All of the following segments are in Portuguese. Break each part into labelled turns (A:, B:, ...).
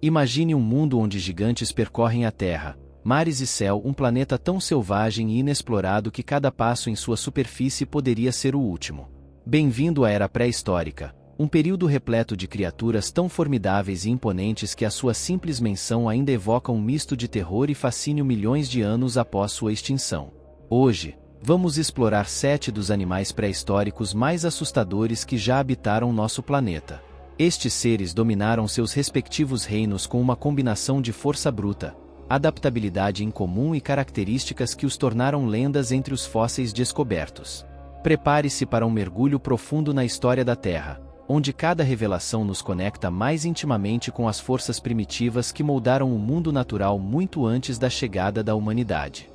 A: Imagine um mundo onde gigantes percorrem a Terra, mares e céu, um planeta tão selvagem e inexplorado que cada passo em sua superfície poderia ser o último. Bem-vindo à Era Pré-Histórica, um período repleto de criaturas tão formidáveis e imponentes que a sua simples menção ainda evoca um misto de terror e fascínio milhões de anos após sua extinção. Hoje, vamos explorar 7 dos animais pré-históricos mais assustadores que já habitaram nosso planeta. Estes seres dominaram seus respectivos reinos com uma combinação de força bruta, adaptabilidade incomum e características que os tornaram lendas entre os fósseis descobertos. Prepare-se para um mergulho profundo na história da Terra, onde cada revelação nos conecta mais intimamente com as forças primitivas que moldaram o mundo natural muito antes da chegada da humanidade.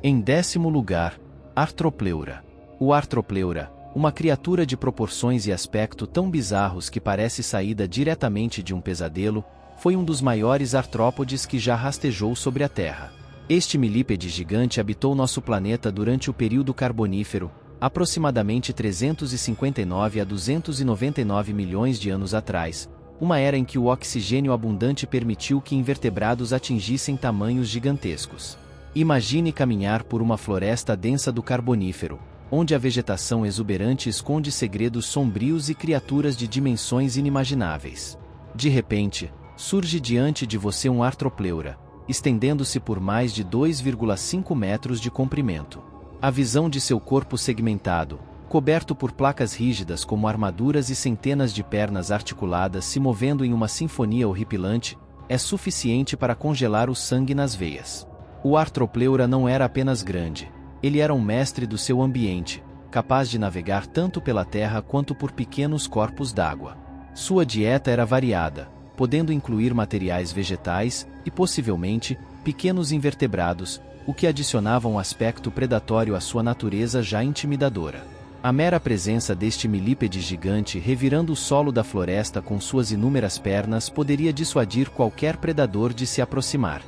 A: Em 10º lugar, Arthropleura. O Arthropleura, uma criatura de proporções e aspecto tão bizarros que parece saída diretamente de um pesadelo, foi um dos maiores artrópodes que já rastejou sobre a Terra. Este milípede gigante habitou nosso planeta durante o período Carbonífero, aproximadamente 359 a 299 milhões de anos atrás, uma era em que o oxigênio abundante permitiu que invertebrados atingissem tamanhos gigantescos. Imagine caminhar por uma floresta densa do Carbonífero, onde a vegetação exuberante esconde segredos sombrios e criaturas de dimensões inimagináveis. De repente, surge diante de você um Arthropleura, estendendo-se por mais de 2,5 metros de comprimento. A visão de seu corpo segmentado, coberto por placas rígidas como armaduras e centenas de pernas articuladas se movendo em uma sinfonia horripilante, é suficiente para congelar o sangue nas veias. O Arthropleura não era apenas grande, ele era um mestre do seu ambiente, capaz de navegar tanto pela terra quanto por pequenos corpos d'água. Sua dieta era variada, podendo incluir materiais vegetais e, possivelmente, pequenos invertebrados, o que adicionava um aspecto predatório à sua natureza já intimidadora. A mera presença deste milípede gigante revirando o solo da floresta com suas inúmeras pernas poderia dissuadir qualquer predador de se aproximar.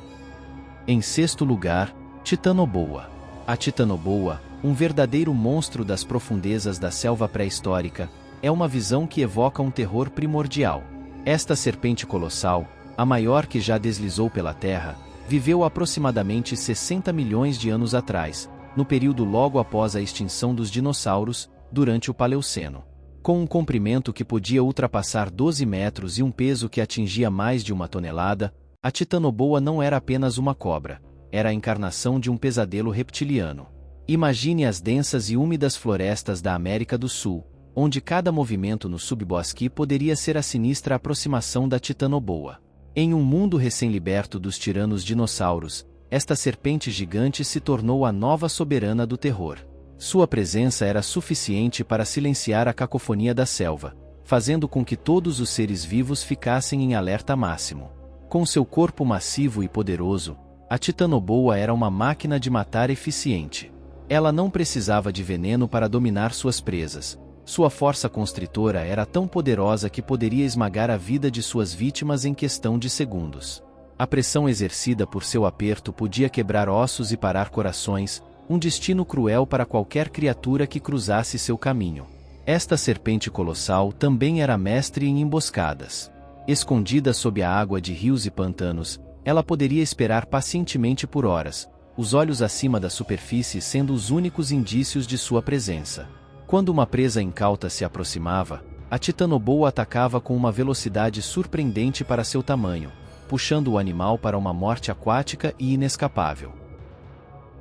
A: Em 6º lugar, Titanoboa. A Titanoboa, um verdadeiro monstro das profundezas da selva pré-histórica, é uma visão que evoca um terror primordial. Esta serpente colossal, a maior que já deslizou pela Terra, viveu aproximadamente 60 milhões de anos atrás, no período logo após a extinção dos dinossauros, durante o Paleoceno. Com um comprimento que podia ultrapassar 12 metros e um peso que atingia mais de 1 tonelada, a Titanoboa não era apenas uma cobra, era a encarnação de um pesadelo reptiliano. Imagine as densas e úmidas florestas da América do Sul, onde cada movimento no subbosque poderia ser a sinistra aproximação da Titanoboa. Em um mundo recém-liberto dos tiranos dinossauros, esta serpente gigante se tornou a nova soberana do terror. Sua presença era suficiente para silenciar a cacofonia da selva, fazendo com que todos os seres vivos ficassem em alerta máximo. Com seu corpo massivo e poderoso, a Titanoboa era uma máquina de matar eficiente. Ela não precisava de veneno para dominar suas presas. Sua força constritora era tão poderosa que poderia esmagar a vida de suas vítimas em questão de segundos. A pressão exercida por seu aperto podia quebrar ossos e parar corações, um destino cruel para qualquer criatura que cruzasse seu caminho. Esta serpente colossal também era mestre em emboscadas. Escondida sob a água de rios e pantanos, ela poderia esperar pacientemente por horas, os olhos acima da superfície sendo os únicos indícios de sua presença. Quando uma presa incauta se aproximava, a Titanoboa atacava com uma velocidade surpreendente para seu tamanho, puxando o animal para uma morte aquática e inescapável.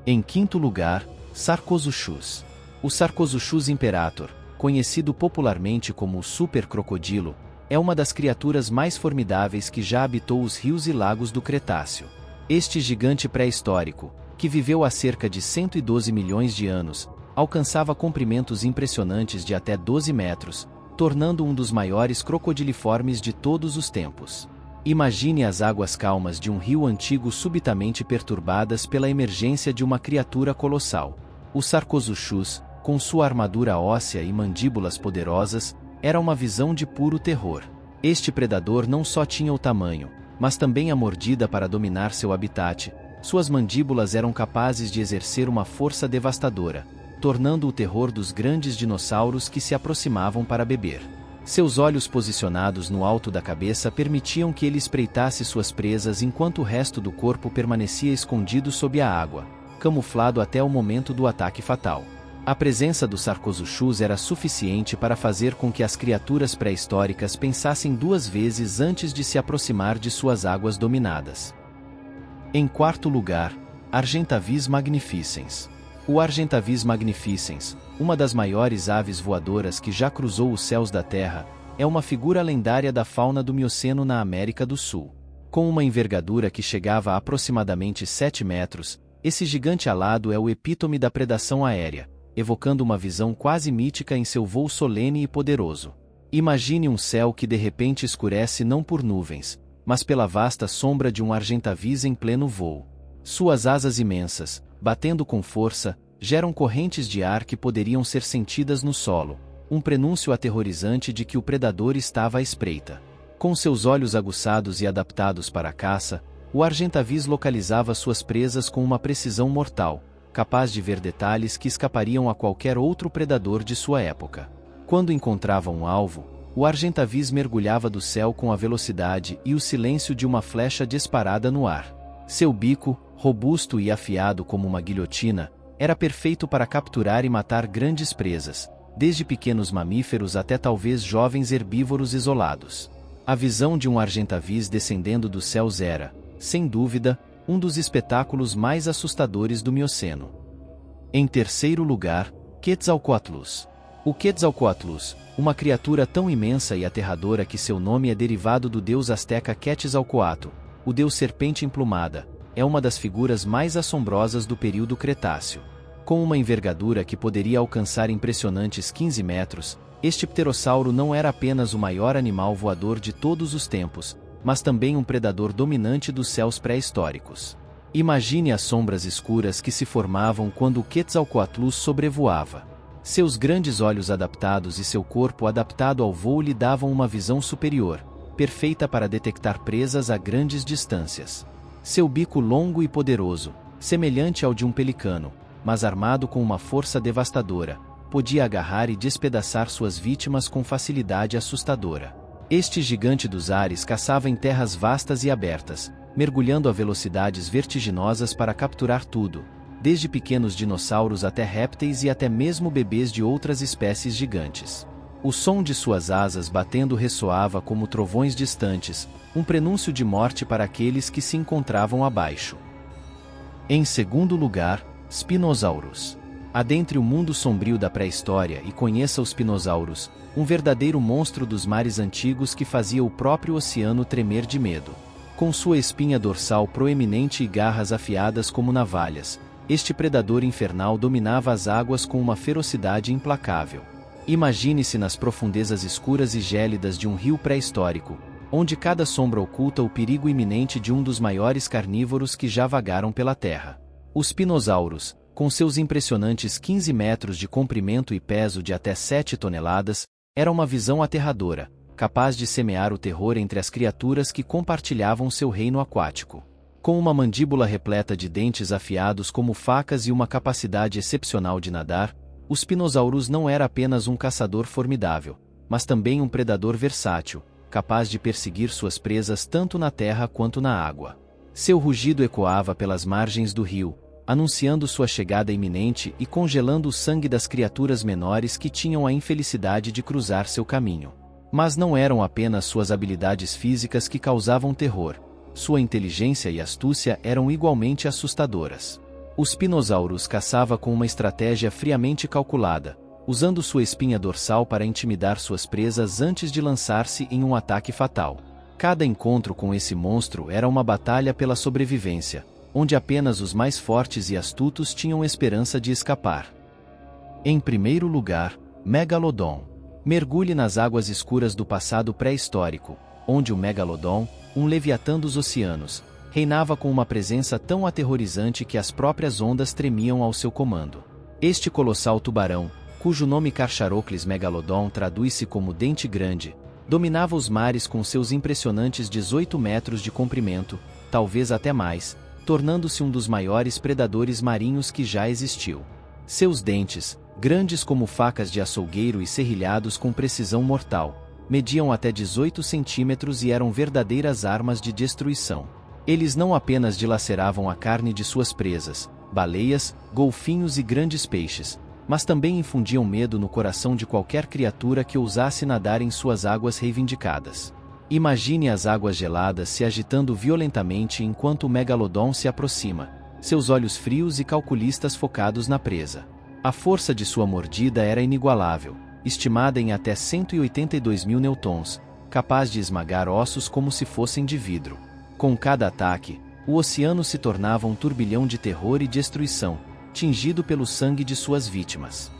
A: Em 5º lugar, Sarcosuchus. O Sarcosuchus imperator, conhecido popularmente como o super-crocodilo, é uma das criaturas mais formidáveis que já habitou os rios e lagos do Cretáceo. Este gigante pré-histórico, que viveu há cerca de 112 milhões de anos, alcançava comprimentos impressionantes de até 12 metros, tornando um dos maiores crocodiliformes de todos os tempos. Imagine as águas calmas de um rio antigo subitamente perturbadas pela emergência de uma criatura colossal. O Sarcosuchus, com sua armadura óssea e mandíbulas poderosas, era uma visão de puro terror. Este predador não só tinha o tamanho, mas também a mordida para dominar seu habitat. Suas mandíbulas eram capazes de exercer uma força devastadora, tornando o terror dos grandes dinossauros que se aproximavam para beber. Seus olhos posicionados no alto da cabeça permitiam que ele espreitasse suas presas enquanto o resto do corpo permanecia escondido sob a água, camuflado até o momento do ataque fatal. A presença do Sarcosuchus era suficiente para fazer com que as criaturas pré-históricas pensassem duas vezes antes de se aproximar de suas águas dominadas. Em quarto lugar, Argentavis magnificens. O Argentavis magnificens, uma das maiores aves voadoras que já cruzou os céus da Terra, é uma figura lendária da fauna do Mioceno na América do Sul. Com uma envergadura que chegava a aproximadamente 7 metros, esse gigante alado é o epítome da predação aérea, evocando uma visão quase mítica em seu voo solene e poderoso. Imagine um céu que de repente escurece não por nuvens, mas pela vasta sombra de um Argentavis em pleno voo. Suas asas imensas, batendo com força, geram correntes de ar que poderiam ser sentidas no solo, um prenúncio aterrorizante de que o predador estava à espreita. Com seus olhos aguçados e adaptados para a caça, o Argentavis localizava suas presas com uma precisão mortal, capaz de ver detalhes que escapariam a qualquer outro predador de sua época. Quando encontrava um alvo, o Argentavis mergulhava do céu com a velocidade e o silêncio de uma flecha disparada no ar. Seu bico, robusto e afiado como uma guilhotina, era perfeito para capturar e matar grandes presas, desde pequenos mamíferos até talvez jovens herbívoros isolados. A visão de um Argentavis descendendo dos céus era, sem dúvida, um dos espetáculos mais assustadores do Mioceno. Em terceiro lugar, Quetzalcoatlus. O Quetzalcoatlus, uma criatura tão imensa e aterradora que seu nome é derivado do deus asteca Quetzalcoatl, o deus serpente emplumada, é uma das figuras mais assombrosas do período Cretáceo. Com uma envergadura que poderia alcançar impressionantes 15 metros, este pterossauro não era apenas o maior animal voador de todos os tempos, mas também um predador dominante dos céus pré-históricos. Imagine as sombras escuras que se formavam quando o Quetzalcoatlus sobrevoava. Seus grandes olhos adaptados e seu corpo adaptado ao voo lhe davam uma visão superior, perfeita para detectar presas a grandes distâncias. Seu bico longo e poderoso, semelhante ao de um pelicano, mas armado com uma força devastadora, podia agarrar e despedaçar suas vítimas com facilidade assustadora. Este gigante dos ares caçava em terras vastas e abertas, mergulhando a velocidades vertiginosas para capturar tudo, desde pequenos dinossauros até répteis e até mesmo bebês de outras espécies gigantes. O som de suas asas batendo ressoava como trovões distantes, um prenúncio de morte para aqueles que se encontravam abaixo. Em segundo lugar, Spinosaurus. Adentre o mundo sombrio da pré-história e conheça os Spinosaurus, um verdadeiro monstro dos mares antigos que fazia o próprio oceano tremer de medo. Com sua espinha dorsal proeminente e garras afiadas como navalhas, este predador infernal dominava as águas com uma ferocidade implacável. Imagine-se nas profundezas escuras e gélidas de um rio pré-histórico, onde cada sombra oculta o perigo iminente de um dos maiores carnívoros que já vagaram pela Terra. Os Spinosaurus, com seus impressionantes 15 metros de comprimento e peso de até 7 toneladas, era uma visão aterradora, capaz de semear o terror entre as criaturas que compartilhavam seu reino aquático. Com uma mandíbula repleta de dentes afiados como facas e uma capacidade excepcional de nadar, o Spinosaurus não era apenas um caçador formidável, mas também um predador versátil, capaz de perseguir suas presas tanto na terra quanto na água. Seu rugido ecoava pelas margens do rio, anunciando sua chegada iminente e congelando o sangue das criaturas menores que tinham a infelicidade de cruzar seu caminho. Mas não eram apenas suas habilidades físicas que causavam terror. Sua inteligência e astúcia eram igualmente assustadoras. O Spinosaurus caçava com uma estratégia friamente calculada, usando sua espinha dorsal para intimidar suas presas antes de lançar-se em um ataque fatal. Cada encontro com esse monstro era uma batalha pela sobrevivência, onde apenas os mais fortes e astutos tinham esperança de escapar. Em primeiro lugar, Megalodon. Mergulhe nas águas escuras do passado pré-histórico, onde o Megalodon, um leviatã dos oceanos, reinava com uma presença tão aterrorizante que as próprias ondas tremiam ao seu comando. Este colossal tubarão, cujo nome Carcharodon Megalodon traduz-se como dente grande, dominava os mares com seus impressionantes 18 metros de comprimento, talvez até mais, tornando-se um dos maiores predadores marinhos que já existiu. Seus dentes, grandes como facas de açougueiro e serrilhados com precisão mortal, mediam até 18 centímetros e eram verdadeiras armas de destruição. Eles não apenas dilaceravam a carne de suas presas, baleias, golfinhos e grandes peixes, mas também infundiam medo no coração de qualquer criatura que ousasse nadar em suas águas reivindicadas. Imagine as águas geladas se agitando violentamente enquanto o megalodon se aproxima, seus olhos frios e calculistas focados na presa. A força de sua mordida era inigualável, estimada em até 182 mil newtons, capaz de esmagar ossos como se fossem de vidro. Com cada ataque, o oceano se tornava um turbilhão de terror e destruição, tingido pelo sangue de suas vítimas.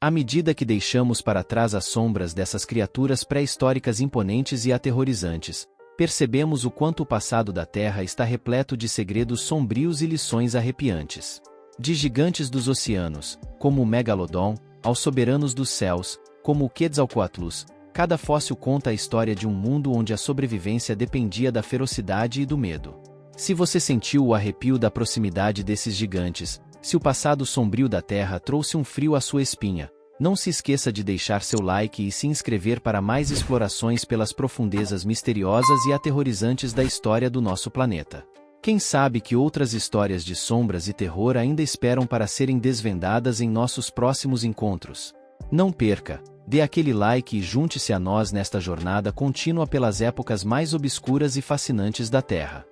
A: À medida que deixamos para trás as sombras dessas criaturas pré-históricas imponentes e aterrorizantes, percebemos o quanto o passado da Terra está repleto de segredos sombrios e lições arrepiantes. De gigantes dos oceanos, como o Megalodon, aos soberanos dos céus, como o Quetzalcoatlus, cada fóssil conta a história de um mundo onde a sobrevivência dependia da ferocidade e do medo. Se você sentiu o arrepio da proximidade desses gigantes, se o passado sombrio da Terra trouxe um frio à sua espinha, não se esqueça de deixar seu like e se inscrever para mais explorações pelas profundezas misteriosas e aterrorizantes da história do nosso planeta. Quem sabe que outras histórias de sombras e terror ainda esperam para serem desvendadas em nossos próximos encontros. Não perca, dê aquele like e junte-se a nós nesta jornada contínua pelas épocas mais obscuras e fascinantes da Terra.